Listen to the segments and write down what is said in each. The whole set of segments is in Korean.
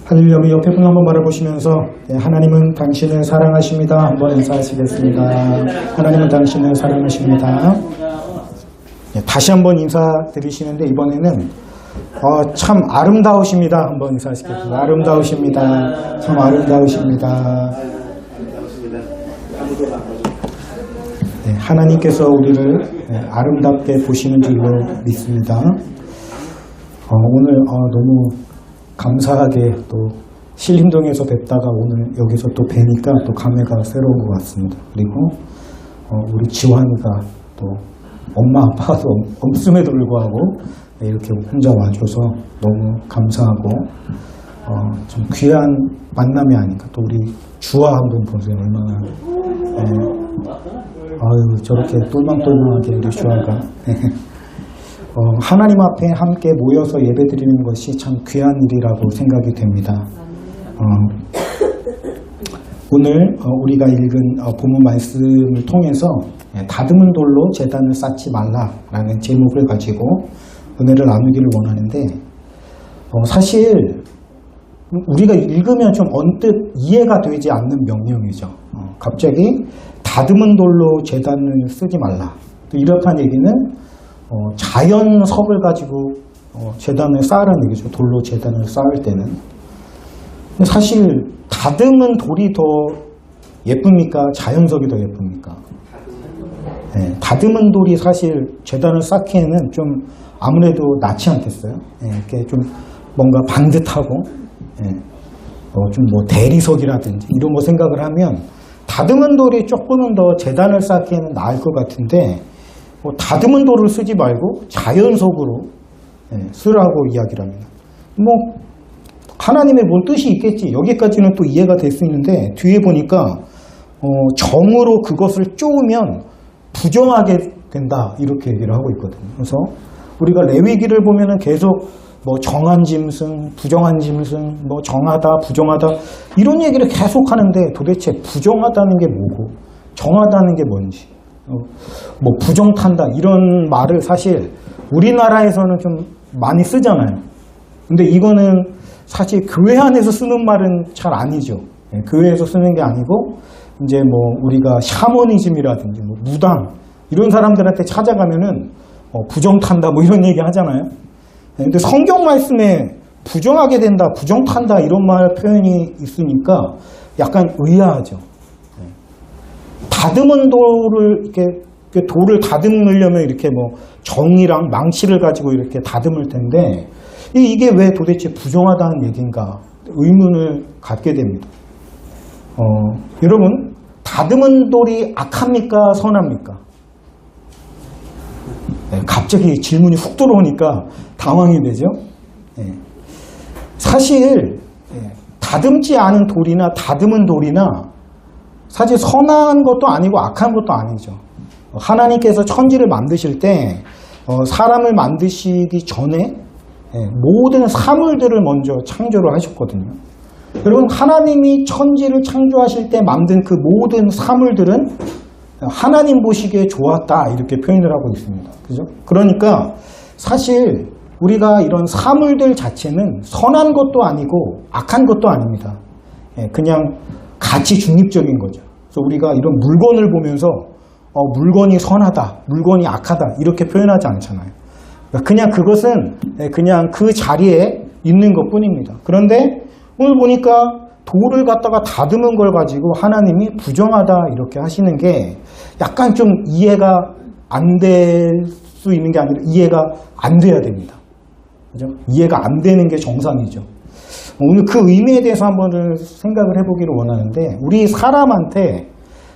할렐루야. 우리 옆에 분 한번 바라보시면서 하나님은 당신을 사랑하십니다. 한번 인사하시겠습니다. 하나님은 당신을 사랑하십니다. 다시 한번 인사드리시는데 이번에는 참 아름다우십니다. 한번 인사하시겠습니다. 아름다우십니다. 참 아름다우십니다. 하나님께서 우리를 아름답게 보시는 줄로 믿습니다. 오늘 너무 감사하게 또 신림동에서 뵙다가 오늘 여기서 또 뵈니까 또 감회가 새로운 것 같습니다. 그리고 우리 지환이가 또 엄마 아빠도 없음에도 불구하고 이렇게 혼자 와줘서 너무 감사하고 좀 귀한 만남이 아닌가. 또 우리 주아 한번 보세요. 얼마나 아유 저렇게 똘망똘망하게 우리 주아가 하나님 앞에 함께 모여서 예배드리는 것이 참 귀한 일이라고 생각이 됩니다. 오늘 우리가 읽은 본문 말씀을 통해서 다듬은 돌로 제단을 쌓지 말라라는 제목을 가지고 은혜를 나누기를 원하는데 사실 우리가 읽으면 좀 언뜻 이해가 되지 않는 명령이죠. 갑자기 다듬은 돌로 제단을 쓰지 말라. 또 이렇다는 얘기는 자연석을 가지고 제단을 쌓으라는 얘기죠. 돌로 제단을 쌓을 때는. 근데 사실 다듬은 돌이 더 예쁩니까? 자연석이 더 예쁩니까? 네, 다듬은 돌이 사실 제단을 쌓기에는 좀 아무래도 낫지 않겠어요? 네, 이렇게 좀 뭔가 반듯하고 좀 뭐 대리석이라든지 이런 거 생각을 하면 다듬은 돌이 조금은 더 제단을 쌓기에는 나을 것 같은데 다듬은 돌을 쓰지 말고 자연석으로 쓰라고 이야기를 합니다. 뭐 하나님의 뭔 뜻이 있겠지. 여기까지는 또 이해가 될 수 있는데 뒤에 보니까 정으로 그것을 쪼으면 부정하게 된다 이렇게 얘기를 하고 있거든요. 그래서 우리가 레위기를 보면은 계속 뭐 정한 짐승, 부정한 짐승, 뭐 정하다, 부정하다 이런 얘기를 계속 하는데 도대체 부정하다는 게 뭐고 정하다는 게 뭔지 뭐 부정탄다 이런 말을 사실 우리나라에서는 좀 많이 쓰잖아요. 근데 이거는 사실 교회 안에서 쓰는 말은 잘 아니죠. 교회에서 쓰는 게 아니고 이제 뭐 우리가 샤머니즘이라든지 뭐 무당 이런 사람들한테 찾아가면은 부정탄다 뭐 이런 얘기 하잖아요. 근데 성경 말씀에 부정하게 된다, 부정탄다 이런 말 표현이 있으니까 약간 의아하죠. 다듬은 돌을 이렇게 돌을 다듬으려면 이렇게 뭐 정이랑 망치를 가지고 이렇게 다듬을 텐데 이게 왜 도대체 부정하다는 얘기인가 의문을 갖게 됩니다. 여러분 다듬은 돌이 악합니까 선합니까? 갑자기 질문이 훅 들어오니까 당황이 되죠. 사실 다듬지 않은 돌이나 다듬은 돌이나 사실 선한 것도 아니고 악한 것도 아니죠. 하나님께서 천지를 만드실 때 사람을 만드시기 전에 모든 사물들을 먼저 창조를 하셨거든요. 여러분 하나님이 천지를 창조하실 때 만든 그 모든 사물들은 하나님 보시기에 좋았다 이렇게 표현을 하고 있습니다. 그죠? 그러니까 사실 우리가 이런 사물들 자체는 선한 것도 아니고 악한 것도 아닙니다. 그냥 가치 중립적인 거죠. 그래서 우리가 이런 물건을 보면서 물건이 선하다, 물건이 악하다 이렇게 표현하지 않잖아요. 그냥 그것은 그냥 그 자리에 있는 것 뿐입니다. 그런데 오늘 보니까 돌을 갖다가 다듬은 걸 가지고 하나님이 부정하다 이렇게 하시는 게 약간 좀 이해가 안 될 수 있는 게 아니라 이해가 안 돼야 됩니다. 그죠? 이해가 안 되는 게 정상이죠. 오늘 그 의미에 대해서 한번 생각을 해보기를 원하는데 우리 사람한테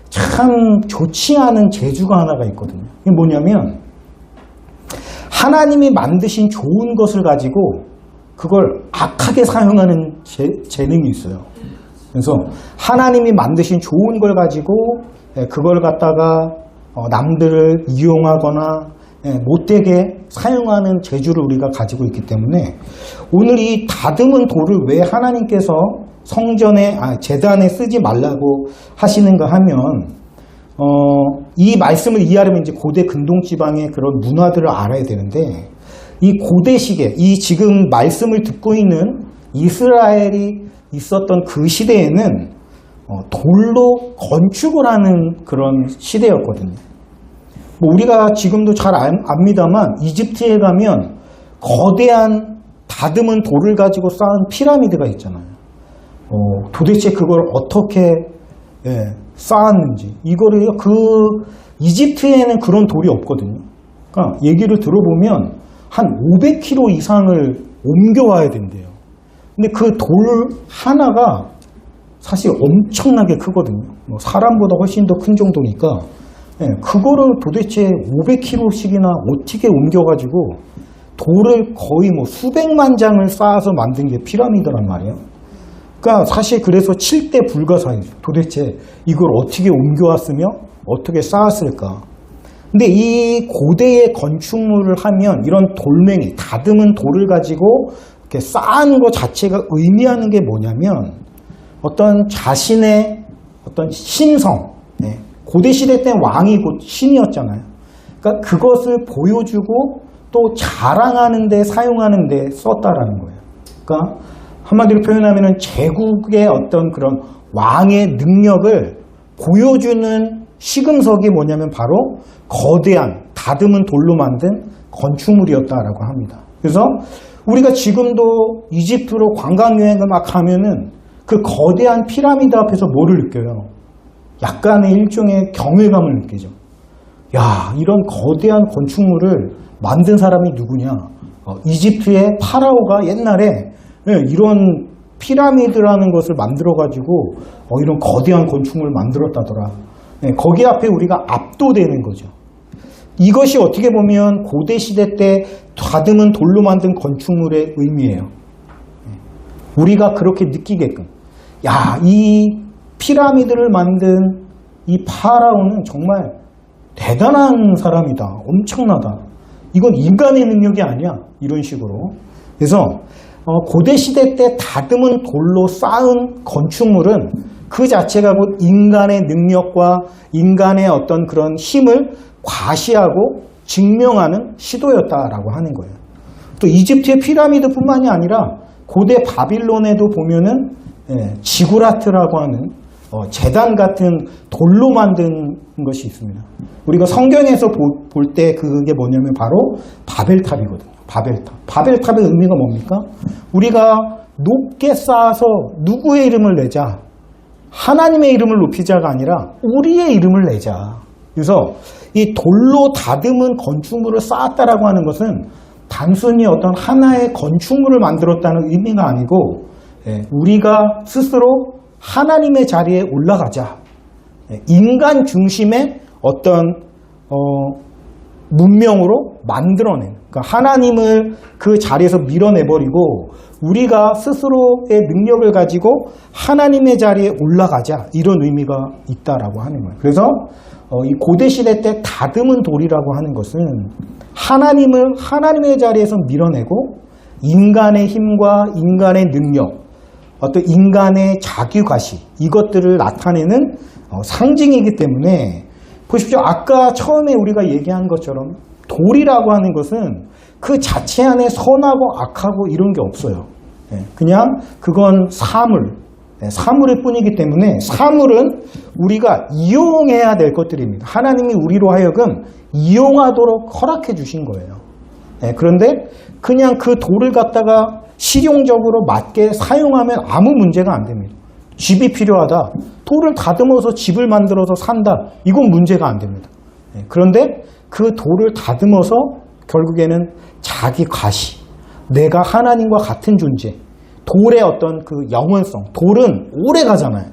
참 좋지 않은 재주가 하나가 있거든요. 이게 뭐냐면 하나님이 만드신 좋은 것을 가지고 그걸 악하게 사용하는 재능이 있어요. 그래서 하나님이 만드신 좋은 걸 가지고 그걸 갖다가 남들을 이용하거나 못되게 사용하는 재주를 우리가 가지고 있기 때문에 오늘 이 다듬은 돌을 왜 하나님께서 성전에 제단에 쓰지 말라고 하시는가 하면 이 말씀을 이해하려면 이제 고대 근동 지방의 그런 문화들을 알아야 되는데 이 고대식의 이 지금 말씀을 듣고 있는 이스라엘이 있었던 그 시대에는 돌로 건축을 하는 그런 시대였거든요. 뭐 우리가 지금도 잘 압니다만 이집트에 가면 거대한 다듬은 돌을 가지고 쌓은 피라미드가 있잖아요. 도대체 그걸 어떻게 쌓았는지, 이거를 그 이집트에는 그런 돌이 없거든요. 그러니까 얘기를 들어보면 한 500km 이상을 옮겨와야 된대요. 근데 그 돌 하나가 사실 엄청나게 크거든요. 뭐 사람보다 훨씬 더 큰 정도니까 그거를 도대체 500km씩이나 어떻게 옮겨가지고 돌을 거의 뭐 수백만 장을 쌓아서 만든 게 피라미드란 말이에요. 그러니까 사실 그래서 7대 불가사의죠. 도대체 이걸 어떻게 옮겨왔으며 어떻게 쌓았을까. 근데 이 고대의 건축물을 하면 이런 돌멩이, 다듬은 돌을 가지고 이렇게 쌓은 것 자체가 의미하는 게 뭐냐면 어떤 자신의 어떤 신성, 고대 시대 때 왕이 곧 신이었잖아요. 그러니까 그것을 보여주고 또 자랑하는 데 사용하는 데 썼다라는 거예요. 그러니까 한마디로 표현하면 제국의 어떤 그런 왕의 능력을 보여주는 시금석이 뭐냐면 바로 거대한 다듬은 돌로 만든 건축물이었다라고 합니다. 그래서 우리가 지금도 이집트로 관광여행을 막 가면은 그 거대한 피라미드 앞에서 뭐를 느껴요? 약간의 일종의 경외감을 느끼죠. 야, 이런 거대한 건축물을 만든 사람이 누구냐? 이집트의 파라오가 옛날에 이런 피라미드라는 것을 만들어가지고 이런 거대한 건축물을 만들었다더라. 거기 앞에 우리가 압도되는 거죠. 이것이 어떻게 보면 고대 시대 때 다듬은 돌로 만든 건축물의 의미예요. 우리가 그렇게 느끼게끔. 야, 이 피라미드를 만든 이 파라오는 정말 대단한 사람이다. 엄청나다. 이건 인간의 능력이 아니야. 이런 식으로. 그래서 고대 시대 때 다듬은 돌로 쌓은 건축물은 그 자체가 곧 인간의 능력과 인간의 어떤 그런 힘을 과시하고 증명하는 시도였다라고 하는 거예요. 또 이집트의 피라미드뿐만이 아니라 고대 바빌론에도 보면은 지구라트라고 하는 제단 같은 돌로 만든 것이 있습니다. 우리가 성경에서 볼 때 그게 뭐냐면 바로 바벨탑이거든요. 바벨탑. 바벨탑의 의미가 뭡니까? 우리가 높게 쌓아서 누구의 이름을 내자. 하나님의 이름을 높이자가 아니라 우리의 이름을 내자. 그래서 이 돌로 다듬은 건축물을 쌓았다라고 하는 것은 단순히 어떤 하나의 건축물을 만들었다는 의미가 아니고 우리가 스스로 하나님의 자리에 올라가자. 인간 중심의 어떤 문명으로 만들어낸, 그러니까 하나님을 그 자리에서 밀어내버리고 우리가 스스로의 능력을 가지고 하나님의 자리에 올라가자, 이런 의미가 있다라고 하는 거예요. 그래서 이 고대 시대 때 다듬은 돌이라고 하는 것은 하나님을 하나님의 자리에서 밀어내고 인간의 힘과 인간의 능력, 어떤 인간의 자기과시, 이것들을 나타내는 상징이기 때문에 보십시오. 아까 처음에 우리가 얘기한 것처럼 돌이라고 하는 것은 그 자체 안에 선하고 악하고 이런 게 없어요. 그냥 그건 사물, 사물일 뿐이기 때문에 사물은 우리가 이용해야 될 것들입니다. 하나님이 우리로 하여금 이용하도록 허락해 주신 거예요. 그런데 그냥 그 돌을 갖다가 실용적으로 맞게 사용하면 아무 문제가 안 됩니다. 집이 필요하다. 돌을 다듬어서 집을 만들어서 산다. 이건 문제가 안 됩니다. 그런데 그 돌을 다듬어서 결국에는 자기 과시, 내가 하나님과 같은 존재, 돌의 어떤 그 영원성, 돌은 오래 가잖아요.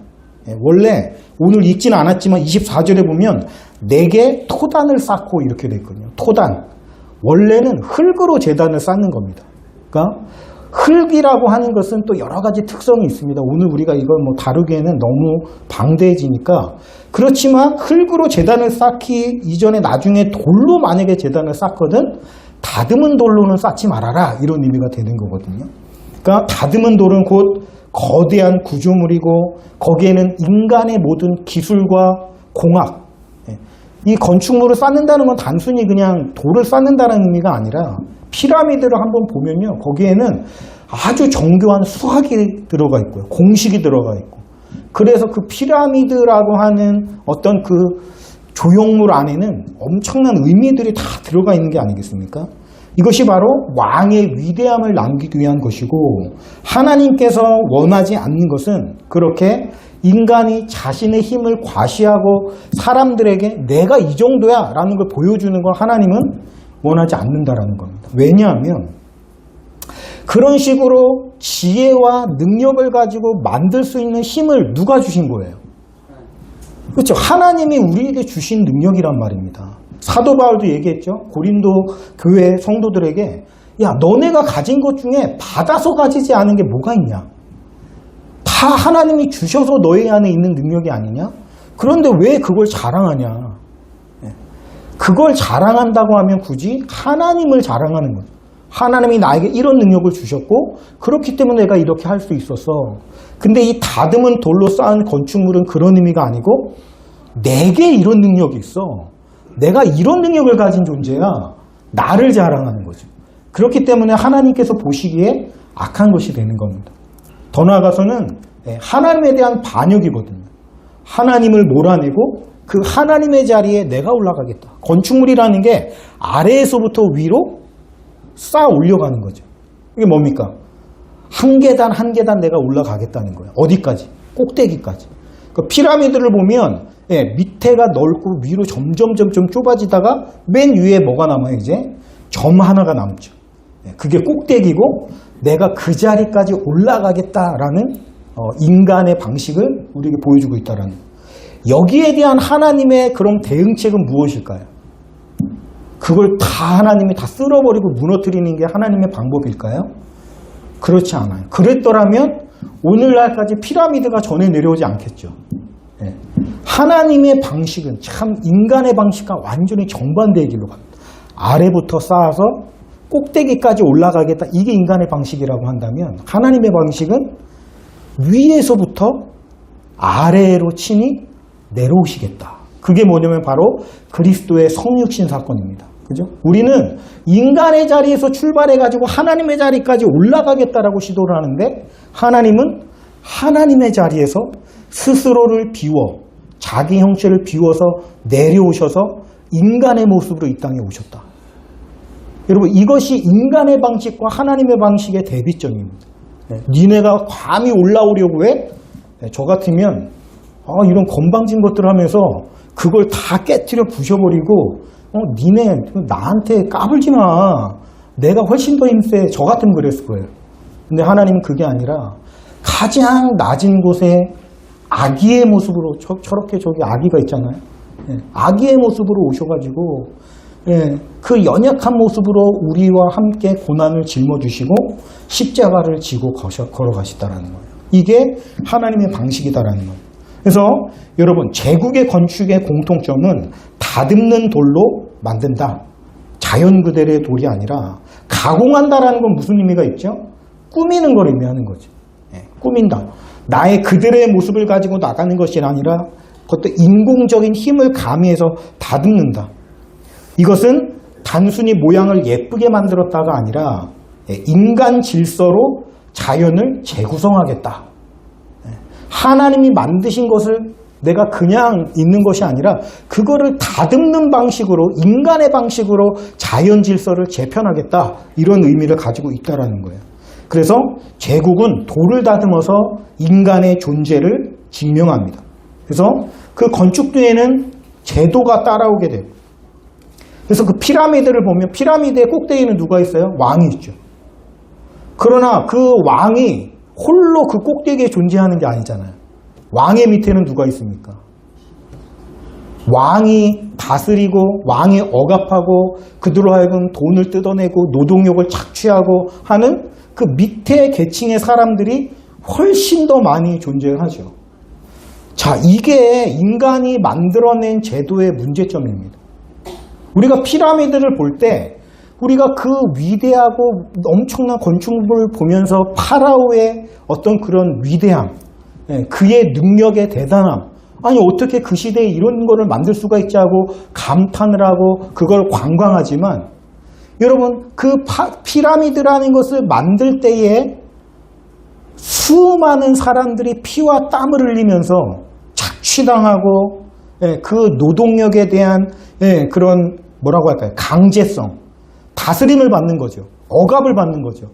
원래 오늘 읽지는 않았지만 24절에 보면 내게 토단을 쌓고 이렇게 돼 있거든요. 토단. 원래는 흙으로 제단을 쌓는 겁니다. 그러니까 흙이라고 하는 것은 또 여러 가지 특성이 있습니다. 오늘 우리가 이걸 뭐 다루기에는 너무 방대해지니까. 그렇지만 흙으로 제단을 쌓기 이전에 나중에 돌로 만약에 제단을 쌓거든 다듬은 돌로는 쌓지 말아라, 이런 의미가 되는 거거든요. 그러니까 다듬은 돌은 곧 거대한 구조물이고 거기에는 인간의 모든 기술과 공학, 이 건축물을 쌓는다는 건 단순히 그냥 돌을 쌓는다는 의미가 아니라 피라미드를 한번 보면요, 거기에는 아주 정교한 수학이 들어가 있고요. 공식이 들어가 있고. 그래서 그 피라미드라고 하는 어떤 그 조형물 안에는 엄청난 의미들이 다 들어가 있는 게 아니겠습니까? 이것이 바로 왕의 위대함을 남기기 위한 것이고, 하나님께서 원하지 않는 것은 그렇게 인간이 자신의 힘을 과시하고 사람들에게 내가 이 정도야 라는 걸 보여주는 걸 하나님은 원하지 않는다라는 겁니다. 왜냐하면 그런 식으로 지혜와 능력을 가지고 만들 수 있는 힘을 누가 주신 거예요? 그렇죠. 하나님이 우리에게 주신 능력이란 말입니다. 사도 바울도 얘기했죠. 고린도 교회 성도들에게, 야, 너네가 가진 것 중에 받아서 가지지 않은 게 뭐가 있냐? 다 하나님이 주셔서 너희 안에 있는 능력이 아니냐? 그런데 왜 그걸 자랑하냐? 그걸 자랑한다고 하면 굳이 하나님을 자랑하는 거죠. 하나님이 나에게 이런 능력을 주셨고 그렇기 때문에 내가 이렇게 할 수 있었어. 근데 이 다듬은 돌로 쌓은 건축물은 그런 의미가 아니고 내게 이런 능력이 있어. 내가 이런 능력을 가진 존재야. 나를 자랑하는 거죠. 그렇기 때문에 하나님께서 보시기에 악한 것이 되는 겁니다. 더 나아가서는 하나님에 대한 반역이거든요. 하나님을 몰아내고 그 하나님의 자리에 내가 올라가겠다. 건축물이라는 게 아래에서부터 위로 쌓아 올려가는 거죠. 이게 뭡니까? 한 계단 한 계단 내가 올라가겠다는 거예요. 어디까지? 꼭대기까지. 그 피라미드를 보면 밑에가 넓고 위로 점점 좁아지다가 맨 위에 뭐가 남아요? 이제 점 하나가 남죠. 그게 꼭대기고 내가 그 자리까지 올라가겠다라는 인간의 방식을 우리에게 보여주고 있다라는 거예요. 여기에 대한 하나님의 그런 대응책은 무엇일까요? 그걸 다 하나님이 다 쓸어버리고 무너뜨리는 게 하나님의 방법일까요? 그렇지 않아요. 그랬더라면 오늘날까지 피라미드가 전에 내려오지 않겠죠. 하나님의 방식은 참 인간의 방식과 완전히 정반대의 길로 갑니다. 아래부터 쌓아서 꼭대기까지 올라가겠다. 이게 인간의 방식이라고 한다면 하나님의 방식은 위에서부터 아래로 친히 내려오시겠다. 그게 뭐냐면 바로 그리스도의 성육신 사건입니다. 그죠? 우리는 인간의 자리에서 출발해가지고 하나님의 자리까지 올라가겠다라고 시도를 하는데 하나님은 하나님의 자리에서 스스로를 비워 자기 형체를 비워서 내려오셔서 인간의 모습으로 이 땅에 오셨다. 여러분 이것이 인간의 방식과 하나님의 방식의 대비점입니다. 니네가 감히 올라오려고 해? 저 같으면 이런 건방진 것들 하면서 그걸 다 깨트려 부셔버리고 니네 나한테 까불지 마. 내가 훨씬 더 힘세. 저 같으면 그랬을 거예요. 근데 하나님은 그게 아니라 가장 낮은 곳에 아기의 모습으로 저렇게 저기 아기가 있잖아요. 아기의 모습으로 오셔가지고 그 연약한 모습으로 우리와 함께 고난을 짊어주시고 십자가를 지고 걸어가시다라는 거예요. 이게 하나님의 방식이다라는 거예요. 그래서 여러분 제국의 건축의 공통점은 다듬는 돌로 만든다. 자연 그대로의 돌이 아니라 가공한다라는 건 무슨 의미가 있죠? 꾸미는 걸 의미하는 거죠. 꾸민다. 나의 그들의 모습을 가지고 나가는 것이 아니라 그것도 인공적인 힘을 가미해서 다듬는다. 이것은 단순히 모양을 예쁘게 만들었다가 아니라 인간 질서로 자연을 재구성하겠다. 하나님이 만드신 것을 내가 그냥 있는 것이 아니라 그거를 다듬는 방식으로 인간의 방식으로 자연 질서를 재편하겠다. 이런 의미를 가지고 있다라는 거예요. 그래서 제국은 돌을 다듬어서 인간의 존재를 증명합니다. 그래서 그 건축 뒤에는 제도가 따라오게 돼요. 그래서 그 피라미드를 보면 피라미드의 꼭대기에는 누가 있어요? 왕이 있죠. 그러나 그 왕이 홀로 그 꼭대기에 존재하는 게 아니잖아요. 왕의 밑에는 누가 있습니까? 왕이 다스리고 왕이 억압하고 그들로 하여금 돈을 뜯어내고 노동력을 착취하고 하는 그 밑에 계층의 사람들이 훨씬 더 많이 존재하죠. 자, 이게 인간이 만들어낸 제도의 문제점입니다. 우리가 피라미드를 볼 때 우리가 그 위대하고 엄청난 건축물을 보면서 파라오의 어떤 그런 위대함, 그의 능력의 대단함, 아니 어떻게 그 시대에 이런 거를 만들 수가 있지 하고 감탄을 하고 그걸 관광하지만 여러분 그 피라미드라는 것을 만들 때에 수많은 사람들이 피와 땀을 흘리면서 착취당하고 그 노동력에 대한 그런 뭐라고 할까요? 강제성, 다스림을 받는 거죠. 억압을 받는 거죠.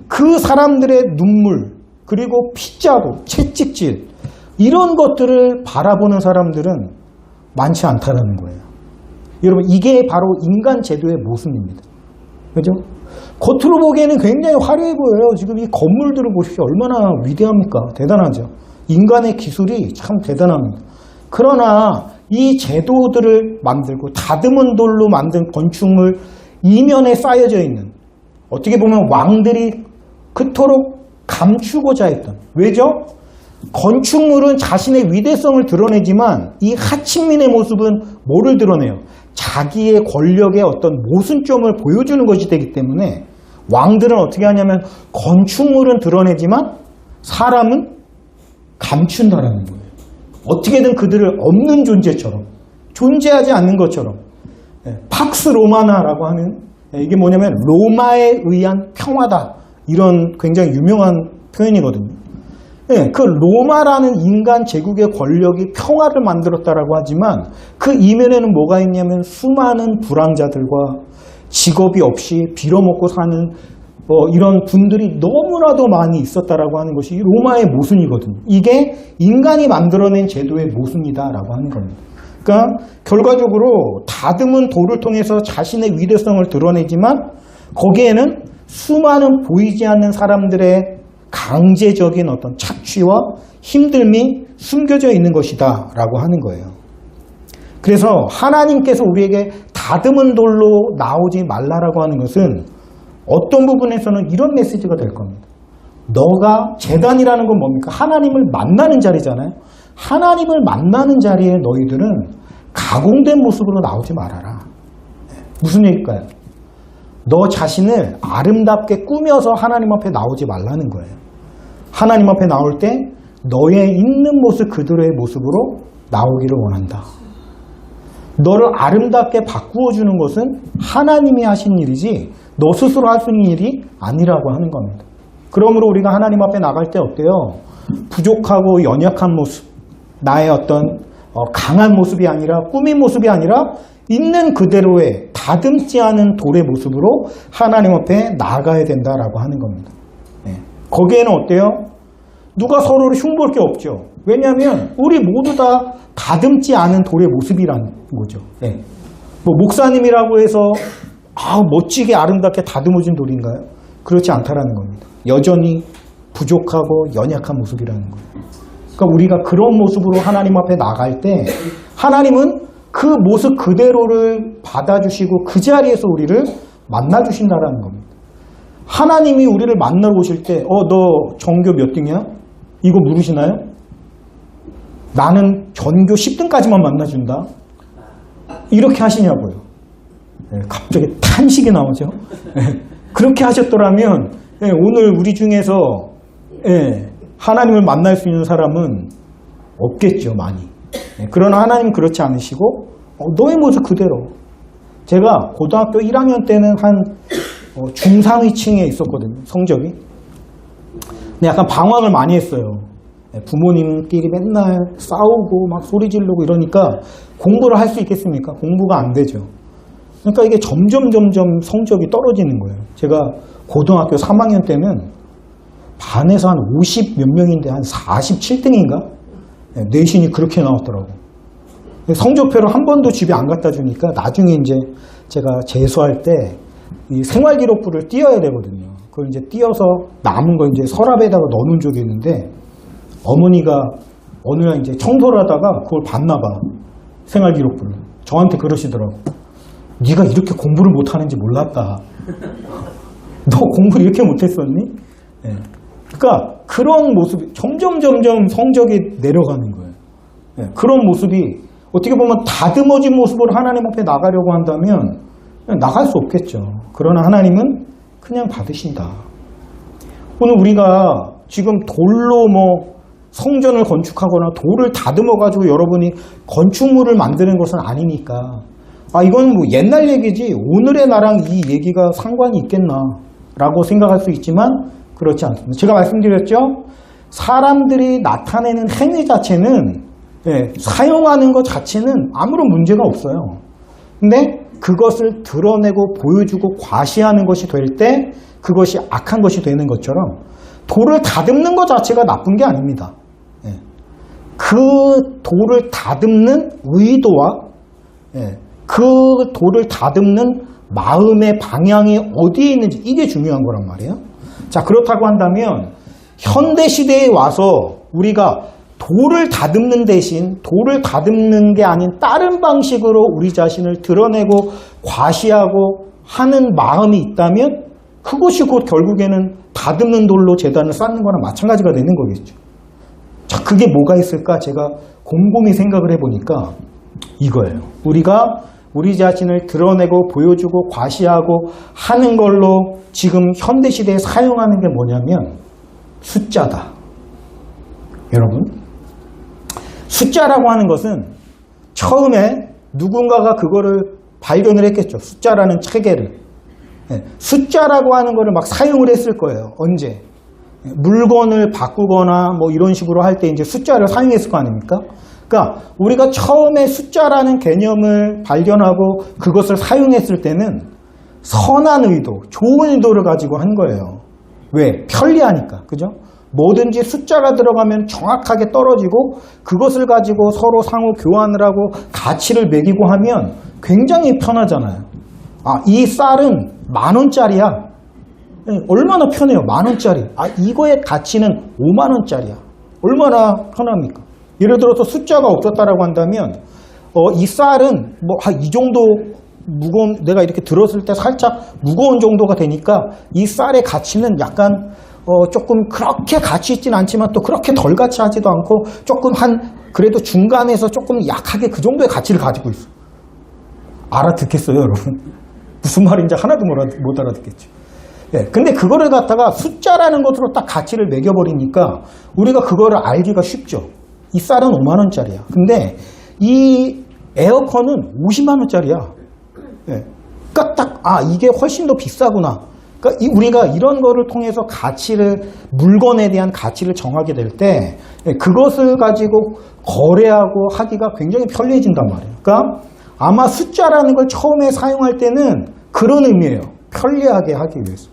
그 사람들의 눈물, 그리고 핏자국, 채찍질 이런 것들을 바라보는 사람들은 많지 않다라는 거예요. 여러분 이게 바로 인간 제도의 모순입니다. 그죠? 겉으로 보기에는 굉장히 화려해 보여요. 지금 이 건물들을 보십시오. 얼마나 위대합니까? 대단하죠. 인간의 기술이 참 대단합니다. 그러나 이 제도들을 만들고 다듬은 돌로 만든 건축물 이면에 쌓여져 있는, 어떻게 보면 왕들이 그토록 감추고자 했던, 왜죠? 건축물은 자신의 위대성을 드러내지만 이 하층민의 모습은 뭐를 드러내요? 자기의 권력의 어떤 모순점을 보여주는 것이 되기 때문에 왕들은 어떻게 하냐면 건축물은 드러내지만 사람은 감춘다라는 거예요. 어떻게든 그들을 없는 존재처럼, 존재하지 않는 것처럼. 팍스 로마나라고 하는, 이게 뭐냐면 로마에 의한 평화다, 이런 굉장히 유명한 표현이거든요. 그 로마라는 인간 제국의 권력이 평화를 만들었다라고 하지만 그 이면에는 뭐가 있냐면 수많은 불황자들과 직업이 없이 빌어먹고 사는 이런 분들이 너무나도 많이 있었다라고 하는 것이 로마의 모순이거든요. 이게 인간이 만들어낸 제도의 모순이다라고 하는 겁니다. 그러니까 결과적으로 다듬은 돌을 통해서 자신의 위대성을 드러내지만 거기에는 수많은 보이지 않는 사람들의 강제적인 어떤 착취와 힘듦이 숨겨져 있는 것이다 라고 하는 거예요. 그래서 하나님께서 우리에게 다듬은 돌로 나오지 말라라고 하는 것은 어떤 부분에서는 이런 메시지가 될 겁니다. 너가 제단이라는 건 뭡니까? 하나님을 만나는 자리잖아요. 하나님을 만나는 자리에 너희들은 가공된 모습으로 나오지 말아라. 무슨 얘기일까요? 너 자신을 아름답게 꾸며서 하나님 앞에 나오지 말라는 거예요. 하나님 앞에 나올 때 너의 있는 모습 그대로의 모습으로 나오기를 원한다. 너를 아름답게 바꾸어 주는 것은 하나님이 하신 일이지 너 스스로 할 수 있는 일이 아니라고 하는 겁니다. 그러므로 우리가 하나님 앞에 나갈 때 어때요? 부족하고 연약한 모습, 나의 어떤 강한 모습이 아니라, 꾸민 모습이 아니라 있는 그대로의 다듬지 않은 돌의 모습으로 하나님 앞에 나아가야 된다라고 하는 겁니다. 거기에는 어때요? 누가 서로를 흉볼 게 없죠. 왜냐하면 우리 모두 다 다듬지 않은 돌의 모습이라는 거죠. 뭐 목사님이라고 해서 멋지게 아름답게 다듬어진 돌인가요? 그렇지 않다라는 겁니다. 여전히 부족하고 연약한 모습이라는 거예요. 그러니까 우리가 그런 모습으로 하나님 앞에 나갈 때 하나님은 그 모습 그대로를 받아주시고 그 자리에서 우리를 만나주신다라는 겁니다. 하나님이 우리를 만나러 오실 때 너 전교 몇 등이야? 이거 물으시나요? 나는 전교 10등까지만 만나준다. 이렇게 하시냐고요. 갑자기 탄식이 나오죠. 그렇게 하셨더라면 오늘 우리 중에서 하나님을 만날 수 있는 사람은 없겠죠, 많이. 그러나 하나님은 그렇지 않으시고 너의 모습 그대로. 제가 고등학교 1학년 때는 한 중상위층에 있었거든요, 성적이. 근데 약간 방황을 많이 했어요. 부모님끼리 맨날 싸우고 막 소리 지르고 이러니까 공부를 할 수 있겠습니까? 공부가 안 되죠. 그러니까 이게 점점 성적이 떨어지는 거예요. 제가 고등학교 3학년 때는 반에서 한 50 몇 명인데 한 47등인가? 내신이 그렇게 나왔더라고. 성적표를 한 번도 집에 안 갖다 주니까 나중에 이제 제가 재수할 때 이 생활기록부를 띄어야 되거든요. 그걸 이제 띄어서 남은 거 이제 서랍에다가 넣어놓은 적이 있는데 어머니가 어느 날 이제 청소를 하다가 그걸 봤나 봐. 생활기록부를. 저한테 그러시더라고. 네가 이렇게 공부를 못하는지 몰랐다. 너 공부를 이렇게 못했었니? 그러니까 그런 모습이 점점 성적이 내려가는 거예요. 그런 모습이 어떻게 보면 다듬어진 모습으로 하나님 앞에 나가려고 한다면 나갈 수 없겠죠. 그러나 하나님은 그냥 받으신다. 오늘 우리가 지금 돌로 뭐 성전을 건축하거나 돌을 다듬어 가지고 여러분이 건축물을 만드는 것은 아니니까 이건 뭐 옛날 얘기지 오늘의 나랑 이 얘기가 상관이 있겠나 라고 생각할 수 있지만 그렇지 않습니다. 제가 말씀드렸죠. 사람들이 나타내는 행위 자체는 사용하는 것 자체는 아무런 문제가 없어요. 근데 그것을 드러내고 보여주고 과시하는 것이 될 때 그것이 악한 것이 되는 것처럼 돌을 다듬는 것 자체가 나쁜 게 아닙니다. 그 돌을 다듬는 의도와 그 돌을 다듬는 마음의 방향이 어디에 있는지 이게 중요한 거란 말이에요. 자, 그렇다고 한다면 현대 시대에 와서 우리가 돌을 다듬는 대신 돌을 다듬는 게 아닌 다른 방식으로 우리 자신을 드러내고 과시하고 하는 마음이 있다면 그것이 곧 결국에는 다듬는 돌로 제단을 쌓는 거랑 마찬가지가 되는 거겠죠. 자, 그게 뭐가 있을까? 제가 곰곰이 생각을 해보니까 이거예요. 우리가 우리 자신을 드러내고 보여주고 과시하고 하는 걸로 지금 현대시대에 사용하는 게 뭐냐면 숫자다. 여러분, 숫자라고 하는 것은 처음에 누군가가 그거를 발견을 했겠죠. 숫자라는 체계를. 숫자라고 하는 거를 막 사용을 했을 거예요. 언제? 물건을 바꾸거나 뭐 이런 식으로 할 때 이제 숫자를 사용했을 거 아닙니까? 그러니까 우리가 처음에 숫자라는 개념을 발견하고 그것을 사용했을 때는 선한 의도, 좋은 의도를 가지고 한 거예요. 왜? 편리하니까. 그죠? 뭐든지 숫자가 들어가면 정확하게 떨어지고 그것을 가지고 서로 상호 교환을 하고 가치를 매기고 하면 굉장히 편하잖아요. 이 쌀은 10,000원짜리야. 얼마나 편해요. 10,000원짜리. 이거의 가치는 50,000원짜리야. 얼마나 편합니까? 예를 들어서 숫자가 없었다라고 한다면 이 쌀은 뭐 이 정도 무거운, 내가 이렇게 들었을 때 살짝 무거운 정도가 되니까 이 쌀의 가치는 약간 조금 그렇게 가치 있진 않지만 또 그렇게 덜 가치하지도 않고 조금 그래도 중간에서 조금 약하게 그 정도의 가치를 가지고 있어. 알아듣겠어요, 여러분? 무슨 말인지 하나도 못 알아듣겠죠. 근데 그거를 갖다가 숫자라는 것으로 딱 가치를 매겨버리니까 우리가 그거를 알기가 쉽죠. 이 쌀은 50,000원짜리야. 근데 이 에어컨은 500,000원짜리야. 그러니까 이게 훨씬 더 비싸구나. 그러니까 우리가 이런 거를 통해서 물건에 대한 가치를 정하게 될 때 그것을 가지고 거래하고 하기가 굉장히 편리해진단 말이에요. 그러니까 아마 숫자라는 걸 처음에 사용할 때는 그런 의미예요. 편리하게 하기 위해서.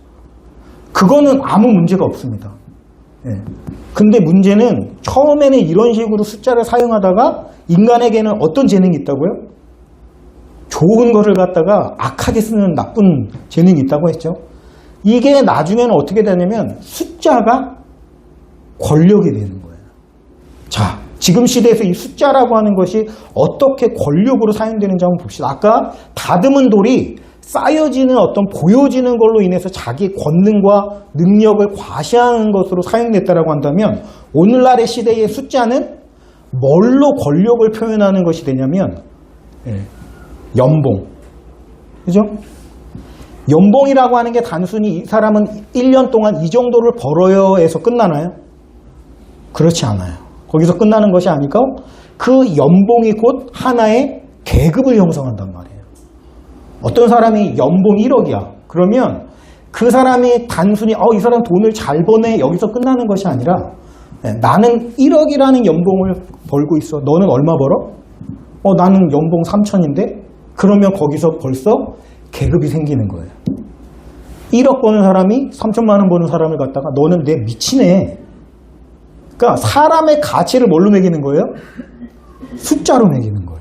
그거는 아무 문제가 없습니다. 근데 문제는 처음에는 이런 식으로 숫자를 사용하다가 인간에게는 어떤 재능이 있다고요? 좋은 거를 갖다가 악하게 쓰는 나쁜 재능이 있다고 했죠. 이게 나중에는 어떻게 되냐면 숫자가 권력이 되는 거예요. 자, 지금 시대에서 이 숫자라고 하는 것이 어떻게 권력으로 사용되는지 한번 봅시다. 아까 다듬은 돌이 쌓여지는 어떤 보여지는 걸로 인해서 자기 권능과 능력을 과시하는 것으로 사용됐다고 한다면 오늘날의 시대의 숫자는 뭘로 권력을 표현하는 것이 되냐면 연봉. 그죠? 연봉이라고 하는 게 단순히 이 사람은 1년 동안 이 정도를 벌어요 해서 끝나나요? 그렇지 않아요. 거기서 끝나는 것이 아니고 그 연봉이 곧 하나의 계급을 형성한단 말이에요. 어떤 사람이 연봉 1억이야. 그러면 그 사람이 단순히 이 사람 돈을 잘 버네 여기서 끝나는 것이 아니라 나는 1억이라는 연봉을 벌고 있어. 너는 얼마 벌어? 나는 연봉 3천인데? 그러면 거기서 벌써 계급이 생기는 거예요. 1억 버는 사람이 3천만 원 버는 사람을 갖다가 너는 내 미치네. 그러니까 사람의 가치를 뭘로 매기는 거예요? 숫자로 매기는 거예요.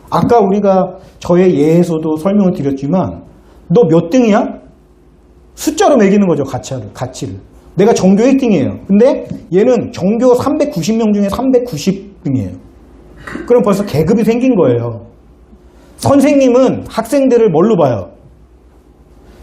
아까 우리가 저의 예에서도 설명을 드렸지만 너 몇 등이야? 숫자로 매기는 거죠. 가치를. 내가 전교 1등이에요. 근데 얘는 전교 390명 중에 390등이에요. 그럼 벌써 계급이 생긴 거예요. 선생님은 학생들을 뭘로 봐요?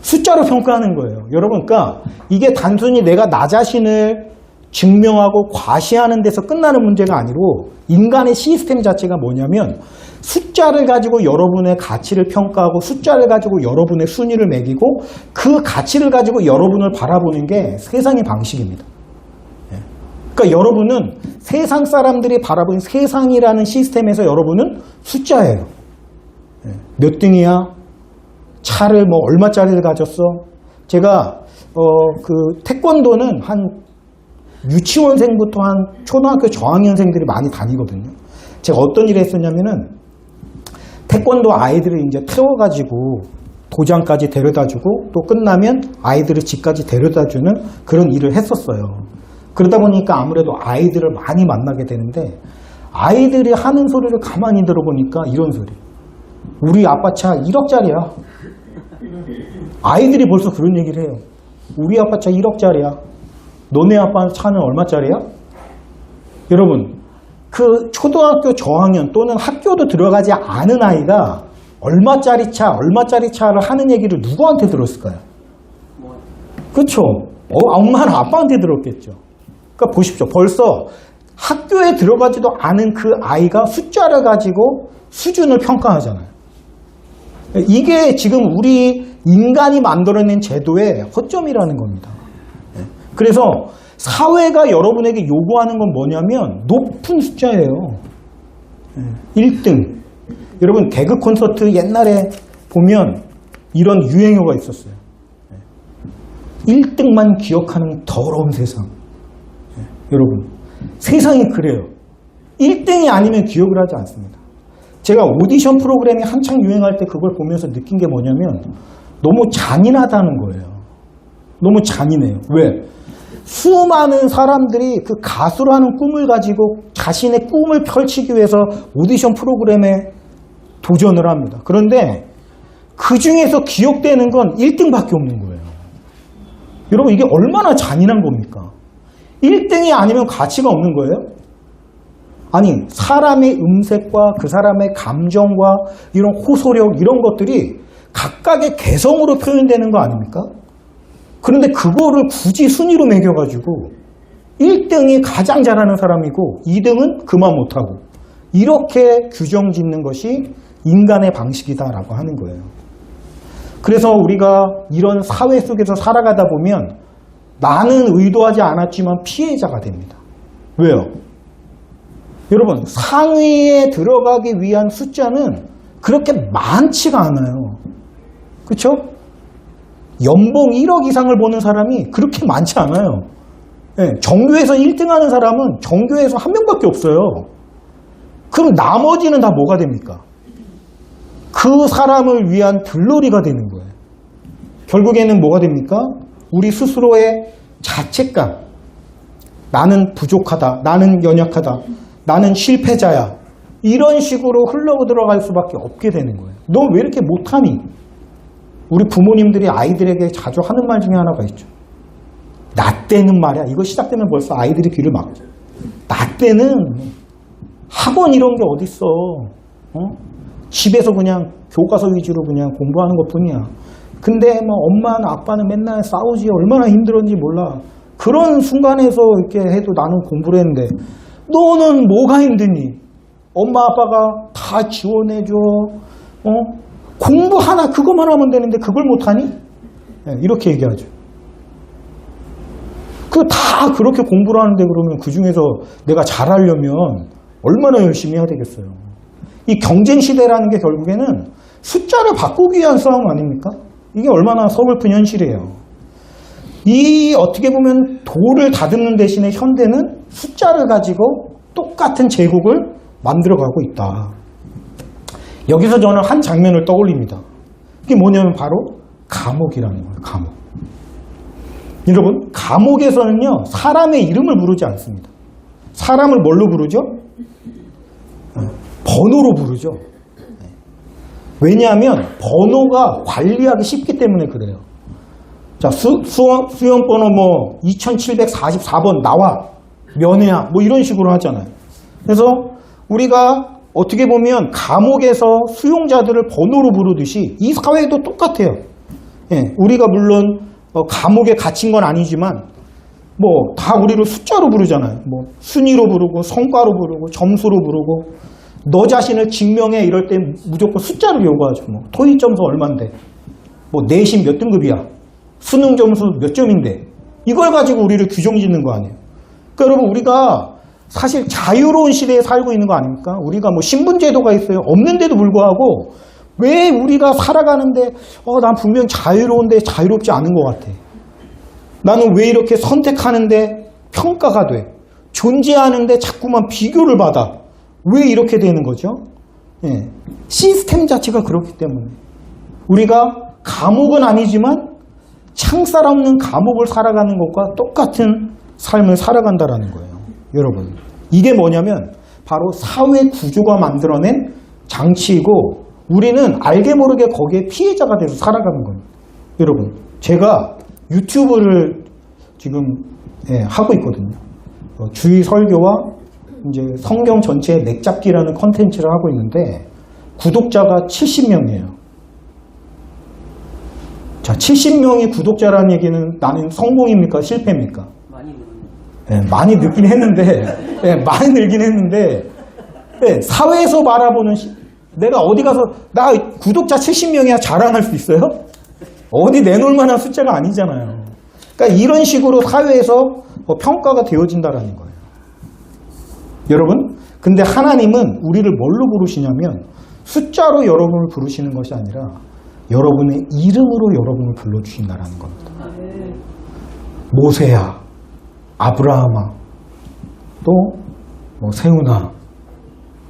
숫자로 평가하는 거예요. 여러분, 그러니까 이게 단순히 내가 나 자신을 증명하고 과시하는 데서 끝나는 문제가 아니고 인간의 시스템 자체가 뭐냐면 숫자를 가지고 여러분의 가치를 평가하고 숫자를 가지고 여러분의 순위를 매기고 그 가치를 가지고 여러분을 바라보는 게 세상의 방식입니다. 그러니까 여러분은 세상 사람들이 바라보는 세상이라는 시스템에서 여러분은 숫자예요. 몇 등이야? 차를 뭐 얼마짜리를 가졌어? 제가 그 태권도는 한 유치원생부터 한 초등학교 저학년생들이 많이 다니거든요. 제가 어떤 일을 했었냐면은 태권도 아이들을 이제 태워가지고 도장까지 데려다주고 또 끝나면 아이들을 집까지 데려다주는 그런 일을 했었어요. 그러다 보니까 아무래도 아이들을 많이 만나게 되는데 아이들이 하는 소리를 가만히 들어보니까 이런 소리. 우리 아빠 차 1억짜리야. 아이들이 벌써 그런 얘기를 해요. 우리 아빠 차 1억짜리야. 너네 아빠 차는 얼마짜리야? 여러분, 그 초등학교 저학년 또는 학교도 들어가지 않은 아이가 얼마짜리 차를 하는 얘기를 누구한테 들었을까요? 그렇죠. 엄마나 아빠한테 들었겠죠. 그러니까 보십시오. 벌써 학교에 들어가지도 않은 그 아이가 숫자를 가지고 수준을 평가하잖아요. 이게 지금 우리 인간이 만들어낸 제도의 허점이라는 겁니다. 그래서 사회가 여러분에게 요구하는 건 뭐냐면 높은 숫자예요. 1등. 여러분 개그 콘서트 옛날에 보면 이런 유행어가 있었어요. 1등만 기억하는 더러운 세상. 여러분 세상이 그래요. 1등이 아니면 기억을 하지 않습니다. 제가 오디션 프로그램이 한창 유행할 때 그걸 보면서 느낀 게 뭐냐면 너무 잔인하다는 거예요. 너무 잔인해요. 왜? 수많은 사람들이 그 가수라는 꿈을 가지고 자신의 꿈을 펼치기 위해서 오디션 프로그램에 도전을 합니다. 그런데 그 중에서 기억되는 건 1등밖에 없는 거예요. 여러분 이게 얼마나 잔인한 겁니까? 1등이 아니면 가치가 없는 거예요? 아니 사람의 음색과 그 사람의 감정과 이런 호소력 이런 것들이 각각의 개성으로 표현되는 거 아닙니까? 그런데 그거를 굳이 순위로 매겨가지고 1등이 가장 잘하는 사람이고 2등은 그만 못하고 이렇게 규정 짓는 것이 인간의 방식이다라고 하는 거예요. 그래서 우리가 이런 사회 속에서 살아가다 보면 나는 의도하지 않았지만 피해자가 됩니다. 왜요? 여러분 상위에 들어가기 위한 숫자는 그렇게 많지가 않아요. 그렇죠? 연봉 1억 이상을 버는 사람이 그렇게 많지 않아요. 네, 전교에서 1등 하는 사람은 전교에서 한 명밖에 없어요. 그럼 나머지는 다 뭐가 됩니까? 그 사람을 위한 들러리가 되는 거예요. 결국에는 뭐가 됩니까? 우리 스스로의 자책감. 나는 부족하다. 나는 연약하다. 나는 실패자야. 이런 식으로 흘러 들어갈 수밖에 없게 되는 거예요. 너 왜 이렇게 못하니? 우리 부모님들이 아이들에게 자주 하는 말 중에 하나가 있죠. 나 때는 말이야. 이거 시작되면 벌써 아이들이 귀를 막죠. 나 때는 학원 이런 게 어딨어. 집에서 그냥 교과서 위주로 그냥 공부하는 것 뿐이야. 근데 뭐 엄마나 아빠는 맨날 싸우지 얼마나 힘들었는지 몰라. 그런 순간에서 이렇게 해도 나는 공부를 했는데 너는 뭐가 힘드니? 엄마 아빠가 다 지원해줘. 공부 하나 그것만 하면 되는데 그걸 못하니? 네, 이렇게 얘기하죠. 다 그렇게 공부를 하는데 그러면 그 중에서 내가 잘하려면 얼마나 열심히 해야 되겠어요. 이 경쟁 시대라는 게 결국에는 숫자를 바꾸기 위한 싸움 아닙니까? 이게 얼마나 서글픈 현실이에요. 이 어떻게 보면 도를 다듬는 대신에 현대는 숫자를 가지고 똑같은 제국을 만들어가고 있다. 여기서 저는 한 장면을 떠올립니다. 이게 뭐냐면 바로 감옥이라는 거예요. 감옥. 여러분 감옥에서는요 사람의 이름을 부르지 않습니다. 사람을 뭘로 부르죠? 번호로 부르죠. 왜냐하면 번호가 관리하기 쉽기 때문에 그래요. 자, 수험번호 뭐 2744번 나와 면회야 뭐 이런 식으로 하잖아요. 그래서 우리가 어떻게 보면 감옥에서 수용자들을 번호로 부르듯이 이 사회도 똑같아요. 예, 우리가 물론 감옥에 갇힌 건 아니지만 뭐 다 우리를 숫자로 부르잖아요. 뭐 순위로 부르고 성과로 부르고 점수로 부르고 너 자신을 증명해 이럴 때 무조건 숫자를 요구하죠. 뭐 토익 점수 얼만데 뭐 내신 몇 등급이야 수능 점수 몇 점인데 이걸 가지고 우리를 규정 짓는 거 아니에요. 그러니까 여러분 우리가 사실 자유로운 시대에 살고 있는 거 아닙니까? 우리가 뭐 신분제도가 있어요. 없는데도 불구하고 왜 우리가 살아가는데 난 분명 자유로운데 자유롭지 않은 것 같아. 나는 왜 이렇게 선택하는데 평가가 돼. 존재하는데 자꾸만 비교를 받아. 왜 이렇게 되는 거죠? 예. 시스템 자체가 그렇기 때문에 우리가 감옥은 아니지만 창살 없는 감옥을 살아가는 것과 똑같은 삶을 살아간다라는 거예요. 여러분, 이게 뭐냐면 바로 사회 구조가 만들어낸 장치이고 우리는 알게 모르게 거기에 피해자가 돼서 살아가는 거예요. 여러분, 제가 유튜브를 지금 하고 있거든요. 주의 설교와 이제 성경 전체의 맥잡기라는 컨텐츠를 하고 있는데 구독자가 70명이에요. 자, 70명이 구독자라는 얘기는 나는 성공입니까? 실패입니까? 많이 늘었네요. 네, 많이 늘긴 했는데, 많이 늘긴 했는데, 사회에서 바라보는, 내가 어디 가서, 나 구독자 70명이야 자랑할 수 있어요? 어디 내놓을 만한 숫자가 아니잖아요. 그러니까 이런 식으로 사회에서 평가가 되어진다라는 거예요. 여러분, 근데 하나님은 우리를 뭘로 부르시냐면, 숫자로 여러분을 부르시는 것이 아니라, 여러분의 이름으로 여러분을 불러주신다라는 겁니다. 모세야, 아브라함아, 또 세훈아.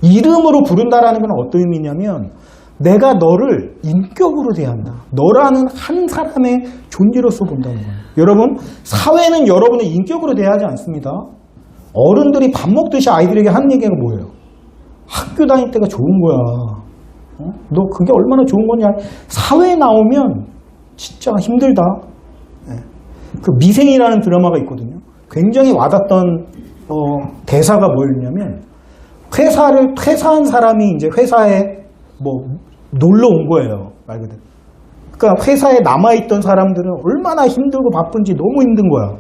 이름으로 부른다라는 건 어떤 의미냐면 내가 너를 인격으로 대한다. 너라는 한 사람의 존재로서 본다는 거예요. 여러분, 사회는 여러분의 인격으로 대하지 않습니다. 어른들이 밥 먹듯이 아이들에게 하는 얘기가 뭐예요? 학교 다닐 때가 좋은 거야. 너 그게 얼마나 좋은 거냐. 사회에 나오면 진짜 힘들다. 그 미생이라는 드라마가 있거든요. 굉장히 와닿던 대사가 뭐였냐면 회사를 퇴사한 사람이 이제 회사에 놀러 온 거예요. 말 그대로. 그러니까 회사에 남아있던 사람들은 얼마나 힘들고 바쁜지 너무 힘든 거야.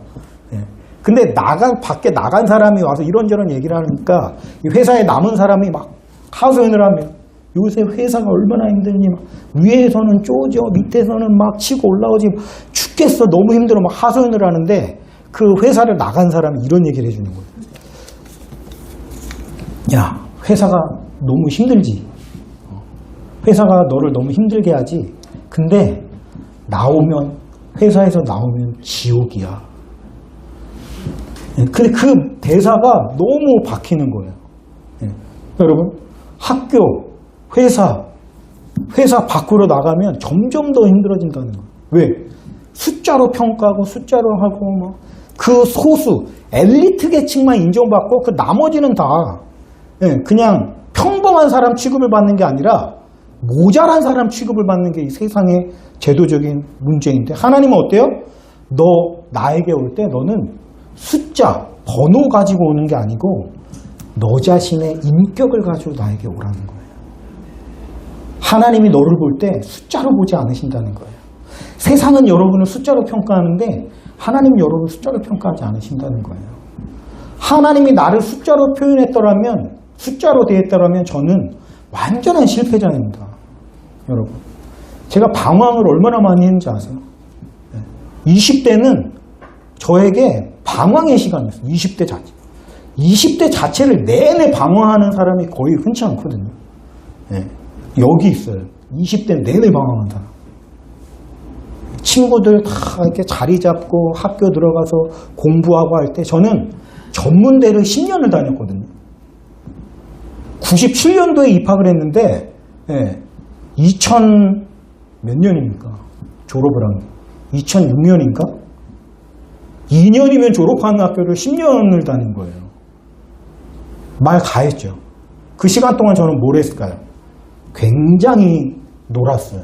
근데 밖에 나간 사람이 와서 이런저런 얘기를 하니까 회사에 남은 사람이 막 하소연을 하면 요새 회사가 얼마나 힘드니 막 위에서는 쪼져 밑에서는 막 치고 올라오지 죽겠어 너무 힘들어 막 하소연을 하는데 그 회사를 나간 사람이 이런 얘기를 해주는 거예요. 야, 회사가 너무 힘들지. 회사가 너를 너무 힘들게 하지. 근데 회사에서 나오면 지옥이야. 근데 그 대사가 너무 박히는 거예요. 여러분, 학교, 회사 밖으로 나가면 점점 더 힘들어진다는 거예요. 왜? 숫자로 평가하고 숫자로 하고 그 소수, 엘리트 계층만 인정받고 그 나머지는 다 그냥 평범한 사람 취급을 받는 게 아니라 모자란 사람 취급을 받는 게 이 세상의 제도적인 문제인데 하나님은 어때요? 너 나에게 올 때 너는 숫자, 번호 가지고 오는 게 아니고 너 자신의 인격을 가지고 나에게 오라는 거예요. 하나님이 너를 볼 때 숫자로 보지 않으신다는 거예요. 세상은 여러분을 숫자로 평가하는데 하나님 여러분을 숫자로 평가하지 않으신다는 거예요. 하나님이 나를 숫자로 표현했더라면 숫자로 대했더라면 저는 완전한 실패자입니다. 여러분, 제가 방황을 얼마나 많이 했는지 아세요? 20대는 저에게 방황의 시간이었어요. 20대 자체. 20대 자체를 내내 방황하는 사람이 거의 흔치 않거든요. 여기 있어요. 20대 내내 방황한 사람. 친구들 다 이렇게 자리 잡고 학교 들어가서 공부하고 할 때 저는 전문대를 10년을 다녔거든요. 97년도에 입학을 했는데 2000 몇 년입니까? 졸업을 한 게 2006년인가? 2년이면 졸업하는 학교를 10년을 다닌 거예요. 말 가했죠. 그 시간 동안 저는 뭘 했을까요? 굉장히 놀았어요.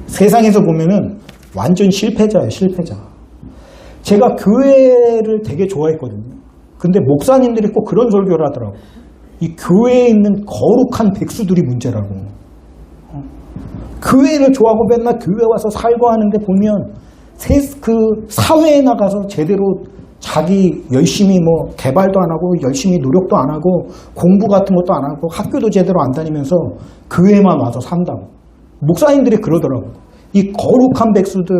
세상에서 보면은 완전 실패자예요, 실패자. 제가 교회를 되게 좋아했거든요. 근데 목사님들이 꼭 그런 설교를 하더라고요. 이 교회에 있는 거룩한 백수들이 문제라고. 교회를 좋아하고 맨날 교회 와서 살고 하는데 보면 그 사회에 나가서 제대로 자기 열심히 개발도 안 하고 열심히 노력도 안 하고 공부 같은 것도 안 하고 학교도 제대로 안 다니면서 교회만 와서 산다고. 목사님들이 그러더라고요. 이 거룩한 백수들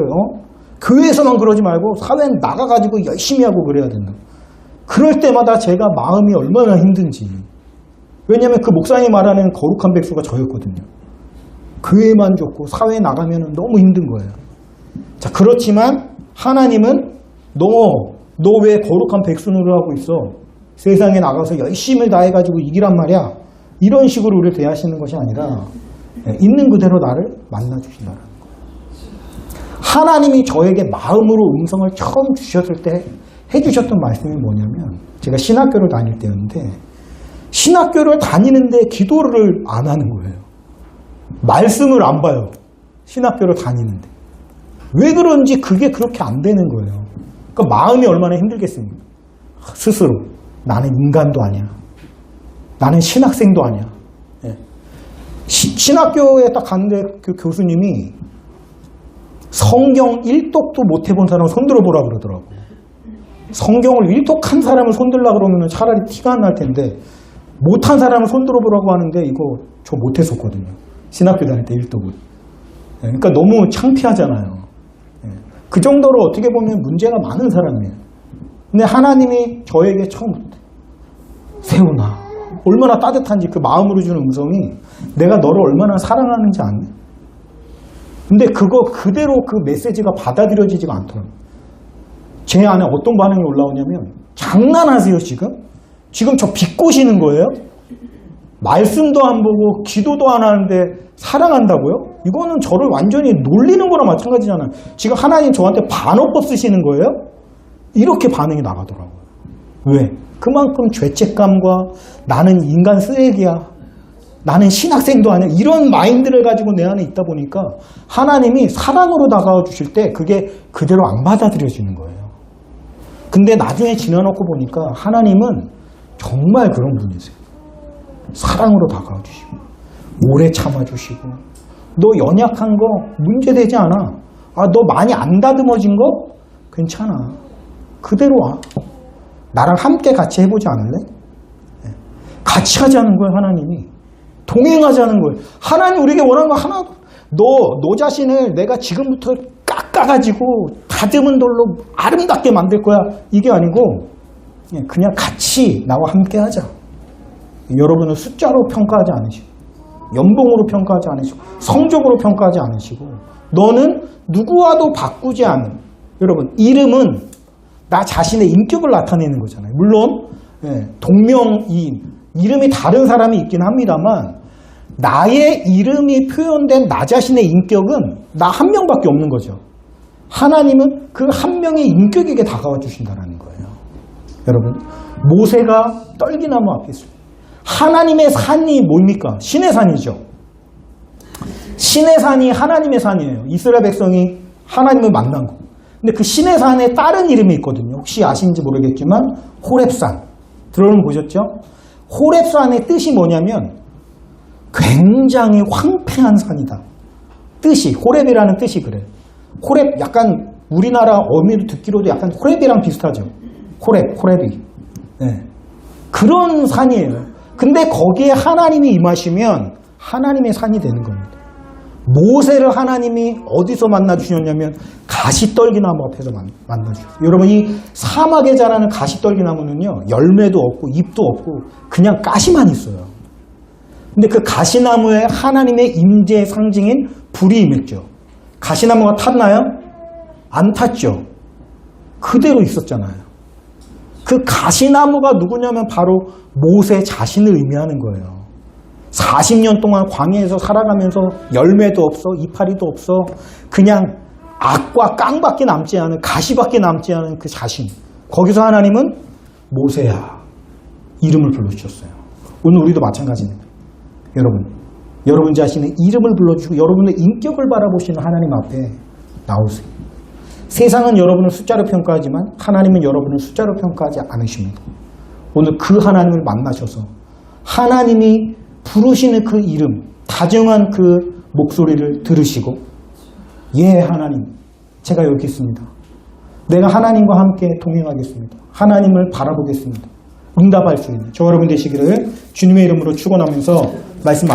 교회에서만 그러지 말고 사회에 나가가지고 열심히 하고 그래야 된다. 그럴 때마다 제가 마음이 얼마나 힘든지. 왜냐하면 그 목사님이 말하는 거룩한 백수가 저였거든요. 교회만 좋고 사회에 나가면 너무 힘든 거예요. 자, 그렇지만 하나님은 너 왜 거룩한 백성으로 하고 있어? 세상에 나가서 열심히 다해가지고 이기란 말이야. 이런 식으로 우리를 대하시는 것이 아니라 있는 그대로 나를 만나주신다는 거예요. 하나님이 저에게 마음으로 음성을 처음 주셨을 때 해주셨던 말씀이 뭐냐면, 제가 신학교를 다닐 때였는데 신학교를 다니는데 기도를 안 하는 거예요. 말씀을 안 봐요. 신학교를 다니는데. 왜 그런지 그게 그렇게 안 되는 거예요. 그러니까 마음이 얼마나 힘들겠습니까? 스스로. 나는 인간도 아니야. 나는 신학생도 아니야. 예. 신학교에 딱 갔는데 그 교수님이 성경 1독도 못 해본 사람을 손들어 보라 그러더라고. 성경을 1독한 사람을 손들라 그러면 차라리 티가 안 날 텐데, 못한 사람을 손들어 보라고 하는데 이거 저 못했었거든요. 신학교 다닐 때 1독을. 예. 그러니까 너무 창피하잖아요. 그 정도로 어떻게 보면 문제가 많은 사람이에요. 근데 하나님이 저에게 처음 세훈아, 얼마나 따뜻한지 그 마음으로 주는 음성이 내가 너를 얼마나 사랑하는지 아니? 근데 그거 그대로 그 메시지가 받아들여지지가 않더라고요. 제 안에 어떤 반응이 올라오냐면, 장난하세요 지금? 지금 저 비꼬시는 거예요? 말씀도 안 보고 기도도 안 하는데 사랑한다고요? 이거는 저를 완전히 놀리는 거랑 마찬가지잖아요. 지금 하나님 저한테 반어법 쓰시는 거예요? 이렇게 반응이 나가더라고요. 왜? 그만큼 죄책감과 나는 인간 쓰레기야, 나는 신학생도 아니야, 이런 마인드를 가지고 내 안에 있다 보니까 하나님이 사랑으로 다가와 주실 때 그게 그대로 안 받아들여지는 거예요. 근데 나중에 지나놓고 보니까 하나님은 정말 그런 분이세요. 사랑으로 다가와 주시고 오래 참아주시고, 너 연약한 거 문제되지 않아. 너 많이 안 다듬어진 거 괜찮아. 그대로 와. 나랑 함께 같이 해보지 않을래? 같이 하자는 거예요. 하나님이 동행하자는 거예요. 하나님 우리에게 원하는 거 하나, 너 자신을 내가 지금부터 깎아가지고 다듬은 돌로 아름답게 만들 거야, 이게 아니고 그냥 같이 나와 함께 하자. 여러분은 숫자로 평가하지 않으시고, 연봉으로 평가하지 않으시고, 성적으로 평가하지 않으시고, 너는 누구와도 바꾸지 않는, 여러분 이름은 나 자신의 인격을 나타내는 거잖아요. 물론 동명이인, 이름이 다른 사람이 있긴 합니다만 나의 이름이 표현된 나 자신의 인격은 나 한 명밖에 없는 거죠. 하나님은 그 한 명의 인격에게 다가와 주신다는 거예요. 여러분, 모세가 떨기나무 앞에 있습니다. 하나님의 산이 뭡니까? 신의 산이죠. 신의 산이 하나님의 산이에요. 이스라엘 백성이 하나님을 만난 거. 근데 그 신의 산에 다른 이름이 있거든요. 혹시 아시는지 모르겠지만 호렙산. 들어는 보셨죠? 호렙산의 뜻이 뭐냐면 굉장히 황폐한 산이다. 뜻이, 호렙이라는 뜻이 그래. 호렙, 약간 우리나라 어미로 듣기로도 약간 호렙이랑 비슷하죠. 호렙이. 네. 그런 산이에요. 근데 거기에 하나님이 임하시면 하나님의 산이 되는 겁니다. 모세를 하나님이 어디서 만나주셨냐면 가시떨기나무 앞에서 만나주셨어요. 여러분, 이 사막에 자라는 가시떨기나무는요, 열매도 없고 잎도 없고 그냥 가시만 있어요. 근데 그 가시나무에 하나님의 임재의 상징인 불이 임했죠. 가시나무가 탔나요? 안 탔죠. 그대로 있었잖아요. 그 가시나무가 누구냐면 바로 모세 자신을 의미하는 거예요. 40년 동안 광야에서 살아가면서 열매도 없어, 이파리도 없어, 그냥 악과 깡밖에 남지 않은, 가시밖에 남지 않은 그 자신. 거기서 하나님은 모세야 이름을 불러주셨어요. 오늘 우리도 마찬가지입니다. 여러분 자신의 이름을 불러주시고 여러분의 인격을 바라보시는 하나님 앞에 나오세요. 세상은 여러분을 숫자로 평가하지만 하나님은 여러분을 숫자로 평가하지 않으십니다. 오늘 그 하나님을 만나셔서 하나님이 부르시는 그 이름, 다정한 그 목소리를 들으시고, 예 하나님, 제가 여기 있습니다. 내가 하나님과 함께 동행하겠습니다. 하나님을 바라보겠습니다. 응답할 수 있는 저 여러분 되시기를 주님의 이름으로 축원하면서 말씀